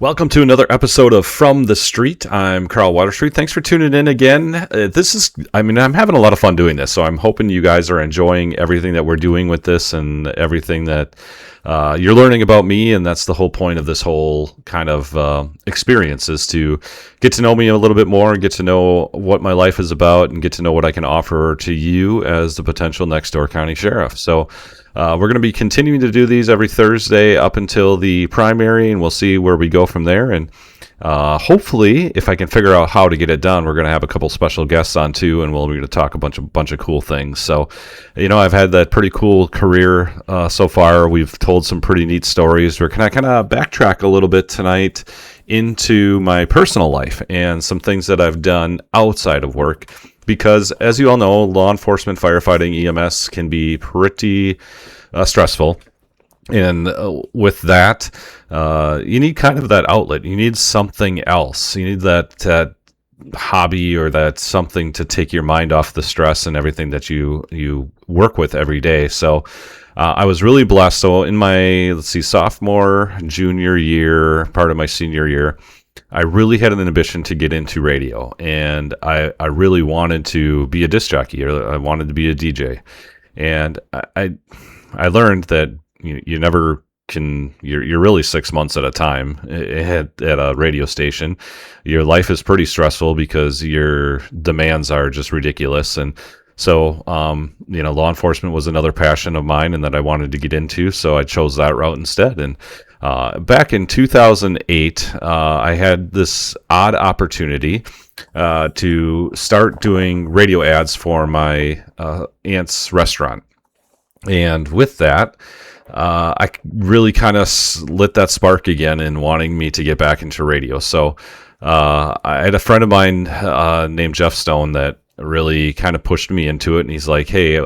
Welcome to another episode of From the Street. I'm Carl Waterstreet. Thanks for tuning in again. I'm having a lot of fun doing this, so I'm hoping you guys are enjoying everything that we're doing with this and everything that you're learning about me, and that's the whole point of this whole kind of experience, is to get to know me a little bit more, get to know what my life is about, and get to know what I can offer to you as the potential next door county sheriff. So we're going to be continuing to do these every Thursday up until the primary, and we'll see where we go from there. And hopefully, if I can figure out how to get it done, we're going to have a couple special guests on too, and we're going to talk a bunch of cool things. So, I've had that pretty cool career so far. We've told some pretty neat stories. We're going to kind of backtrack a little bit tonight into my personal life and some things that I've done outside of work. Because, as you all know, law enforcement, firefighting, EMS can be pretty stressful. And with that, you need kind of that outlet. You need something else. You need that hobby or that something to take your mind off the stress and everything that you work with every day. So I was really blessed. So in my, sophomore, junior year, part of my senior year, I really had an ambition to get into radio, and I really wanted to be a disc jockey, or I wanted to be a DJ. And I learned that you never can, you're really 6 months at a time at a radio station. Your life is pretty stressful because your demands are just ridiculous. And so, law enforcement was another passion of mine and that I wanted to get into. So I chose that route instead. And back in 2008, I had this odd opportunity to start doing radio ads for my aunt's restaurant. And with that, I really kind of lit that spark again in wanting me to get back into radio. So I had a friend of mine named Jeff Stone that really kind of pushed me into it, and he's like, hey,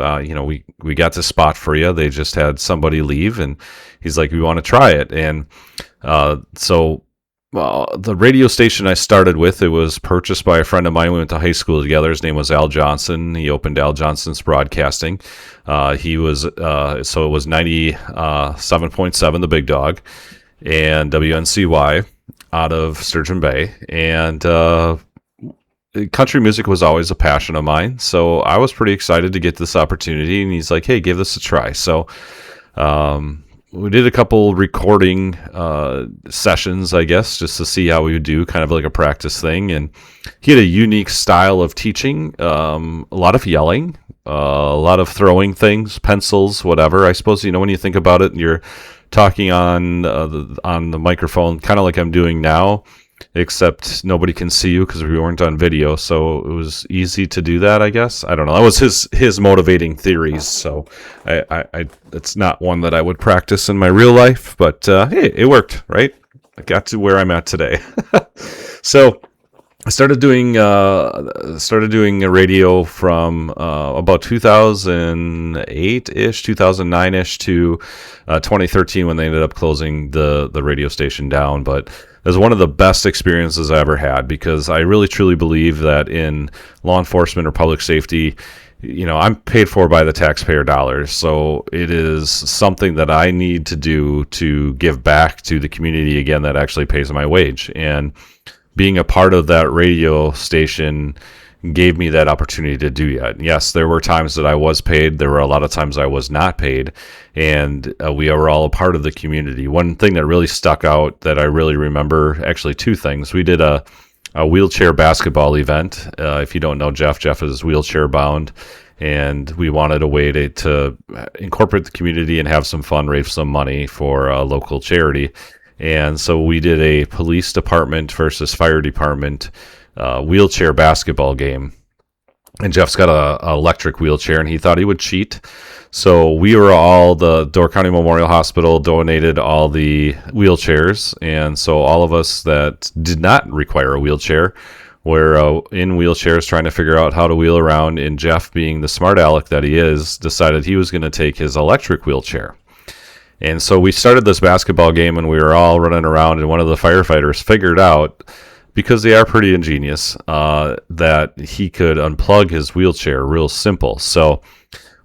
we got this spot for you. They just had somebody leave, and he's like, we want to try it. And so the radio station I started with, it was purchased by a friend of mine. We went to high school together. His name was Al Johnson. He opened Al Johnson's Broadcasting. He was so it was 97.7 The Big Dog, and WNCY out of Sturgeon Bay. And country music was always a passion of mine, so I was pretty excited to get this opportunity. And he's like, hey, give this a try. So we did a couple recording sessions, I guess, just to see how we would do, kind of like a practice thing. And he had a unique style of teaching, a lot of yelling, a lot of throwing things, pencils, whatever. I suppose, when you think about it, you're talking on the microphone, kind of like I'm doing now, except nobody can see you because we weren't on video. So it was easy to do that, I guess. I don't know. That was his motivating theories. So I it's not one that I would practice in my real life, but hey, it worked, right? I got to where I'm at today. So I started doing a radio from about 2008-ish, 2009-ish to 2013 when they ended up closing the radio station down. But it was one of the best experiences I ever had, because I really truly believe that in law enforcement or public safety, I'm paid for by the taxpayer dollars. So it is something that I need to do to give back to the community again that actually pays my wage. And being a part of that radio station gave me that opportunity to do that. Yes, there were times that I was paid. There were a lot of times I was not paid. And we were all a part of the community. One thing that really stuck out that I really remember, actually two things. We did a wheelchair basketball event. If you don't know Jeff is wheelchair bound. And we wanted a way to incorporate the community and have some fun, raise some money for a local charity. And so we did a police department versus fire department wheelchair basketball game. And Jeff's got a electric wheelchair, and he thought he would cheat. So the Door County Memorial Hospital donated all the wheelchairs. And so all of us that did not require a wheelchair were in wheelchairs trying to figure out how to wheel around. And Jeff, being the smart aleck that he is, decided he was going to take his electric wheelchair. And so we started this basketball game, and we were all running around, and one of the firefighters figured out, because they are pretty ingenious, that he could unplug his wheelchair real simple. So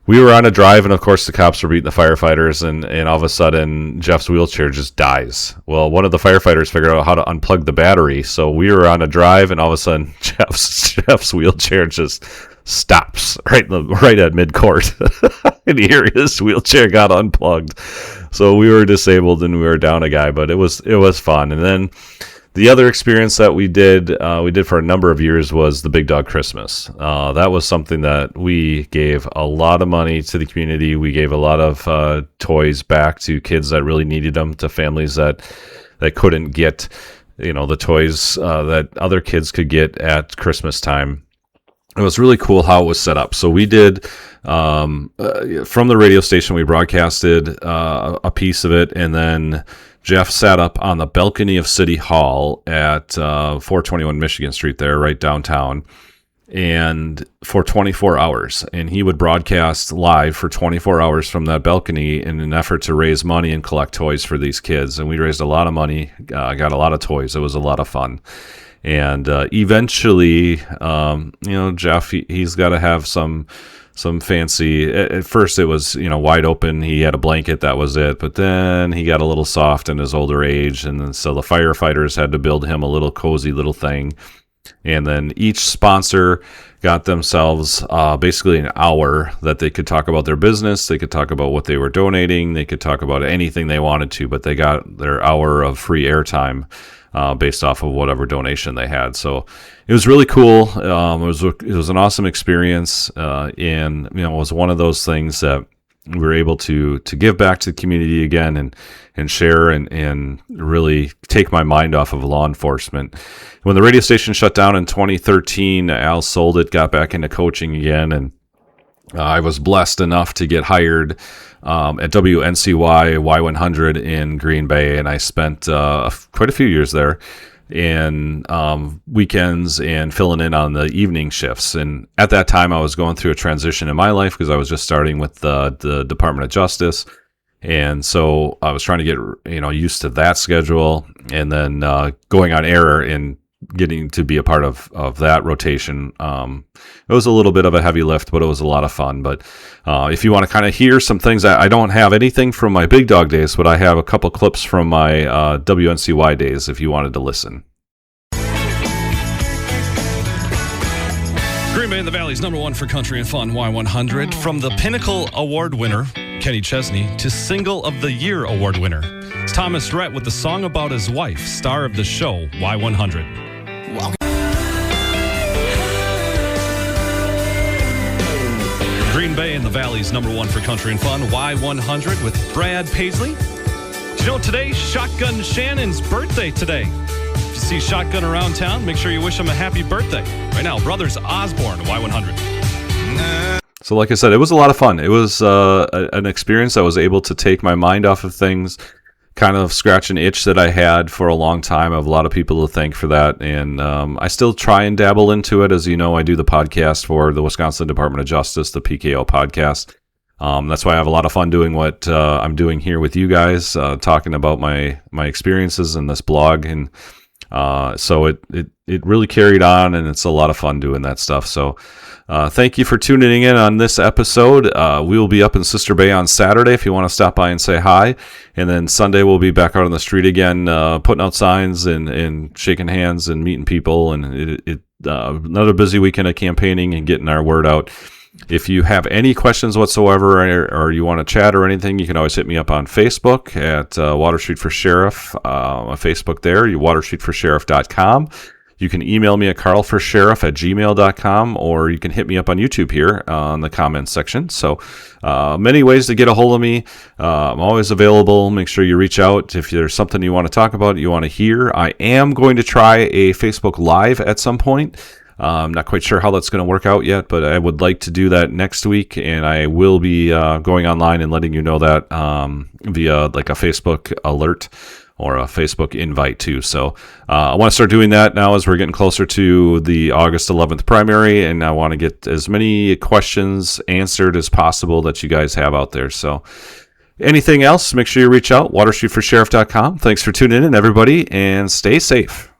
we were on a drive, and of course the cops were beating the firefighters, and all of a sudden Jeff's wheelchair just dies. Well, one of the firefighters figured out how to unplug the battery, so we were on a drive, and all of a sudden Jeff's wheelchair just stops right at mid-court. And here his wheelchair got unplugged. So we were disabled and we were down a guy, but it was fun. And then the other experience that we did for a number of years was the Big Dog Christmas. That was something that we gave a lot of money to the community. We gave a lot of toys back to kids that really needed them, to families that couldn't get, the toys that other kids could get at Christmas time. It was really cool how it was set up. So we did, from the radio station, we broadcasted a piece of it, and then Jeff sat up on the balcony of City Hall at 421 Michigan Street there, right downtown, and for 24 hours. And he would broadcast live for 24 hours from that balcony in an effort to raise money and collect toys for these kids. And we raised a lot of money, got a lot of toys. It was a lot of fun. And eventually, Jeff, he's got to have some fancy. At first it was, wide open. He had a blanket, that was it. But then he got a little soft in his older age. And then so the firefighters had to build him a little cozy little thing. And then each sponsor got themselves basically an hour that they could talk about their business. They could talk about what they were donating. They could talk about anything they wanted to, but they got their hour of free airtime based off of whatever donation they had. So it was really cool. It was an awesome experience, and it was one of those things that we were able to give back to the community again and share and really take my mind off of law enforcement. When the radio station shut down in 2013, Al sold it, got back into coaching again, and I was blessed enough to get hired at WNCY Y100 in Green Bay, and I spent quite a few years there in weekends and filling in on the evening shifts. And at that time, I was going through a transition in my life because I was just starting with the Department of Justice. And so I was trying to get used to that schedule, and then going on air and getting to be a part of that rotation. It was a little bit of a heavy lift, but it was a lot of fun. But if you want to kind of hear some things, I don't have anything from my Big Dog days, but I have a couple clips from my WNCY days if you wanted to listen. Green Bay in the Valley's #1 for country and fun, Y100. From the Pinnacle Award winner, Kenny Chesney, to Single of the Year Award winner, it's Thomas Rhett with the song about his wife, star of the show, Y100. Green Bay in the Valley's #1 for country and fun, Y100 with Brad Paisley. Do you know today's Shotgun Shannon's birthday today? If you see Shotgun around town, make sure you wish him a happy birthday. Right now, Brothers Osborne, Y100. So like I said, it was a lot of fun. It was an experience that was able to take my mind off of things, kind of scratch an itch that I had for a long time. I have a lot of people to thank for that. And I still try and dabble into it. As you know, I do the podcast for the Wisconsin Department of Justice, the PKO podcast. That's why I have a lot of fun doing what I'm doing here with you guys, talking about my experiences in this blog. And so it really carried on, and it's a lot of fun doing that stuff. So thank you for tuning in on this episode. We will be up in Sister Bay on Saturday if you want to stop by and say hi. And then Sunday we'll be back out on the street again, putting out signs and shaking hands and meeting people. And another busy weekend of campaigning and getting our word out. If you have any questions whatsoever, or you want to chat or anything, you can always hit me up on Facebook at Water Street for Sheriff. On Facebook there, waterstreetforsheriff.com. You can email me at carlforsheriff@gmail.com, or you can hit me up on YouTube here on the comments section. So many ways to get a hold of me. I'm always available. Make sure you reach out if there's something you want to talk about, you want to hear. I am going to try a Facebook Live at some point. I'm not quite sure how that's going to work out yet, but I would like to do that next week, and I will be going online and letting you know that via like a Facebook alert or a Facebook invite too. So I want to start doing that now as we're getting closer to the August 11th primary, and I want to get as many questions answered as possible that you guys have out there. So anything else, make sure you reach out, waterstreetforsheriff.com. Thanks for tuning in, everybody, and stay safe.